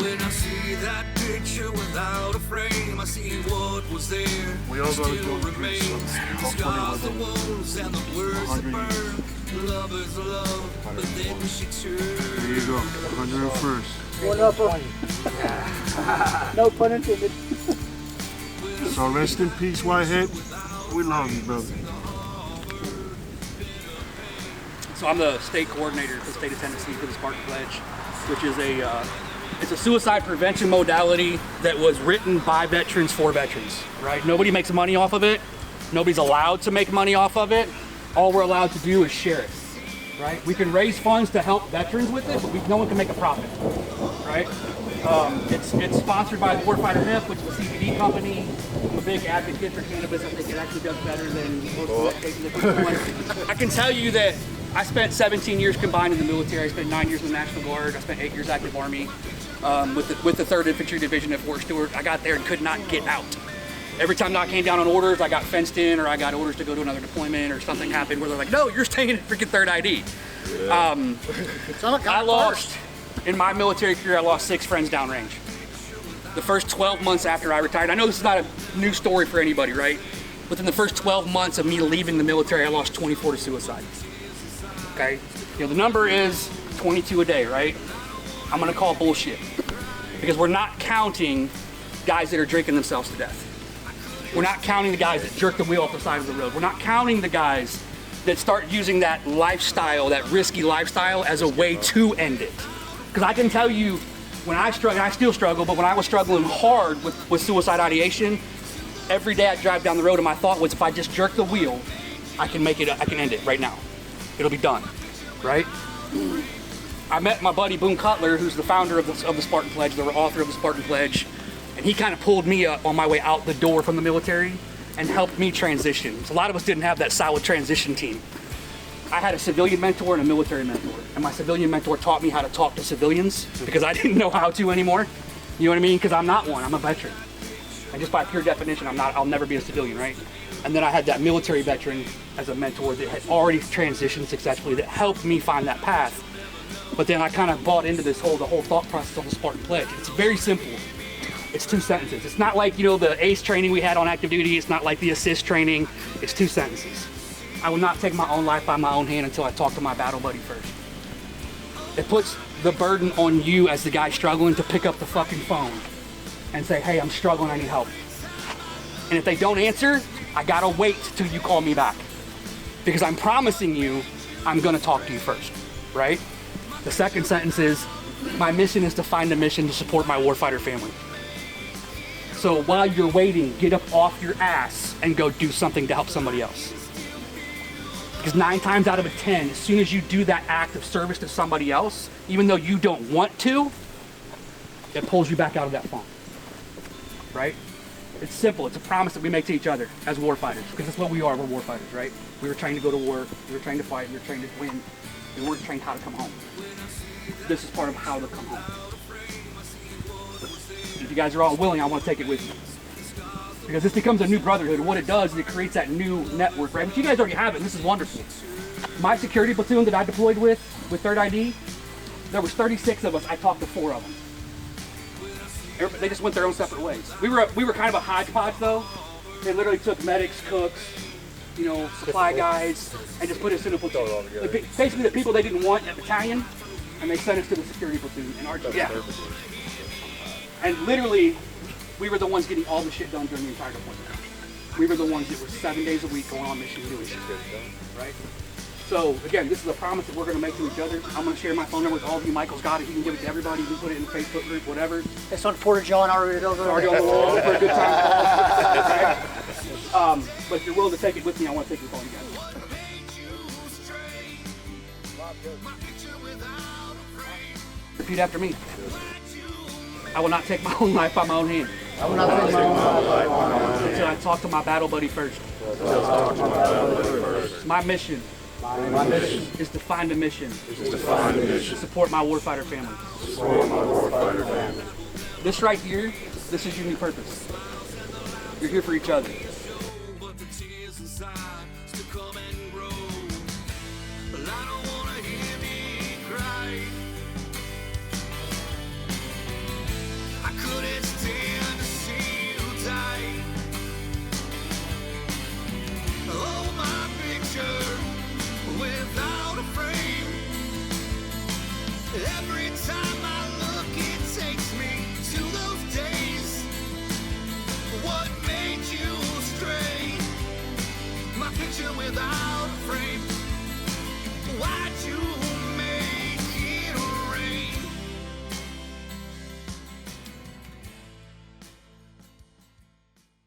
When I see that picture without a frame, I see what was there. We all gotta still go through remains. some The scars, the wounds, and the words that burn. Love is love, but then she turned. There you go, 101st. One upper. No pun intended. So rest in peace, Whitehead. We love you, brother. So I'm the state coordinator for the state of Tennessee for the Spartan Pledge, which is it's a suicide prevention modality that was written by veterans for veterans, right? Nobody makes money off of it. Nobody's allowed to make money off of it. All we're allowed to do is share it, right? We can raise funds to help veterans with it, but no one can make a profit, right? It's sponsored by the Warfighter Hemp, which is a CBD company. I'm a big advocate for cannabis. I think it actually does better than most medications at this point. I can tell you that I spent 17 years combined in the military. I spent 9 years in the National Guard. I spent 8 years active Army with the 3rd Infantry Division at Fort Stewart. I got there and could not get out. Every time I came down on orders, I got fenced in, or I got orders to go to another deployment, or something happened where they're like, no, you're staying at freaking 3rd ID. I lost, in my military career, I lost 6 friends downrange. The first 12 months after I retired, I know this is not a new story for anybody, right? Within the first 12 months of me leaving the military, I lost 24 to suicide. Okay? You know, the number is 22 a day, right? I'm gonna call bullshit. Because we're not counting guys that are drinking themselves to death. We're not counting the guys that jerk the wheel off the side of the road. We're not counting the guys that start using that lifestyle, that risky lifestyle, as a way to end it. Because I can tell you, when I struggle, and I still struggle, but when I was struggling hard with suicide ideation, every day I'd drive down the road and my thought was, if I just jerk the wheel, I can end it right now. It'll be done, right? I met my buddy Boone Cutler, who's the founder of the Spartan Pledge, the author of the Spartan Pledge, and he kind of pulled me up on my way out the door from the military and helped me transition. So a lot of us didn't have that solid transition team. I had a civilian mentor and a military mentor, and my civilian mentor taught me how to talk to civilians because I didn't know how to anymore. You know what I mean? Because I'm not one, I'm a veteran. And just by pure definition, I'll never be a civilian, right? And then I had that military veteran as a mentor that had already transitioned successfully that helped me find that path. But then I kind of bought into the whole thought process of the Spartan Pledge. It's very simple. It's 2 sentences. It's not like, you know, the ACE training we had on active duty. It's not like the assist training. It's 2 sentences. I will not take my own life by my own hand until I talk to my battle buddy first. It puts the burden on you as the guy struggling to pick up the fucking phone and say, hey, I'm struggling, I need help. And if they don't answer, I gotta wait till you call me back. Because I'm promising you, I'm gonna talk to you first, right? The second sentence is, my mission is to find a mission to support my warfighter family. So while you're waiting, get up off your ass and go do something to help somebody else. Because 9 times out of 10, as soon as you do that act of service to somebody else, even though you don't want to, it pulls you back out of that funk, right? It's simple. It's a promise that we make to each other as warfighters, because that's what we are. We're warfighters, right? We were trained to go to war. We were trained to fight. We were trained to win. We weren't trained how to come home. This is part of how to come home. If you guys are all willing, I want to take it with you. Because this becomes a new brotherhood, and what it does is it creates that new network, right? But you guys already have it, and this is wonderful. My security platoon that I deployed with 3rd ID, there was 36 of us. I talked to 4 of them. They just went their own separate ways. We were kind of a hodgepodge, though. They literally took medics, cooks, you know, supply guys, and just put us in a platoon. Basically, the people they didn't want at battalion, and they sent us to the security platoon. And literally, we were the ones getting all the shit done during the entire deployment. We were the ones that were 7 days a week going on mission doing shit, right? So again, this is a promise that we're going to make to each other. I'm going to share my phone number with all of you. Michael's got it. He can give it to everybody. You can put it in the Facebook group, whatever. It's on Porta John already over there. Already on the wall for a good time. Right? But if you're willing to take it with me, I want to take it with all you guys. Repeat after me. I will not take my own life by my own hand. I will not take my own life by my own hand until I talk to my battle buddy first. My mission is to find a mission to support my warfighter family. This right here, this is your new purpose. You're here for each other. without a frame. White jewel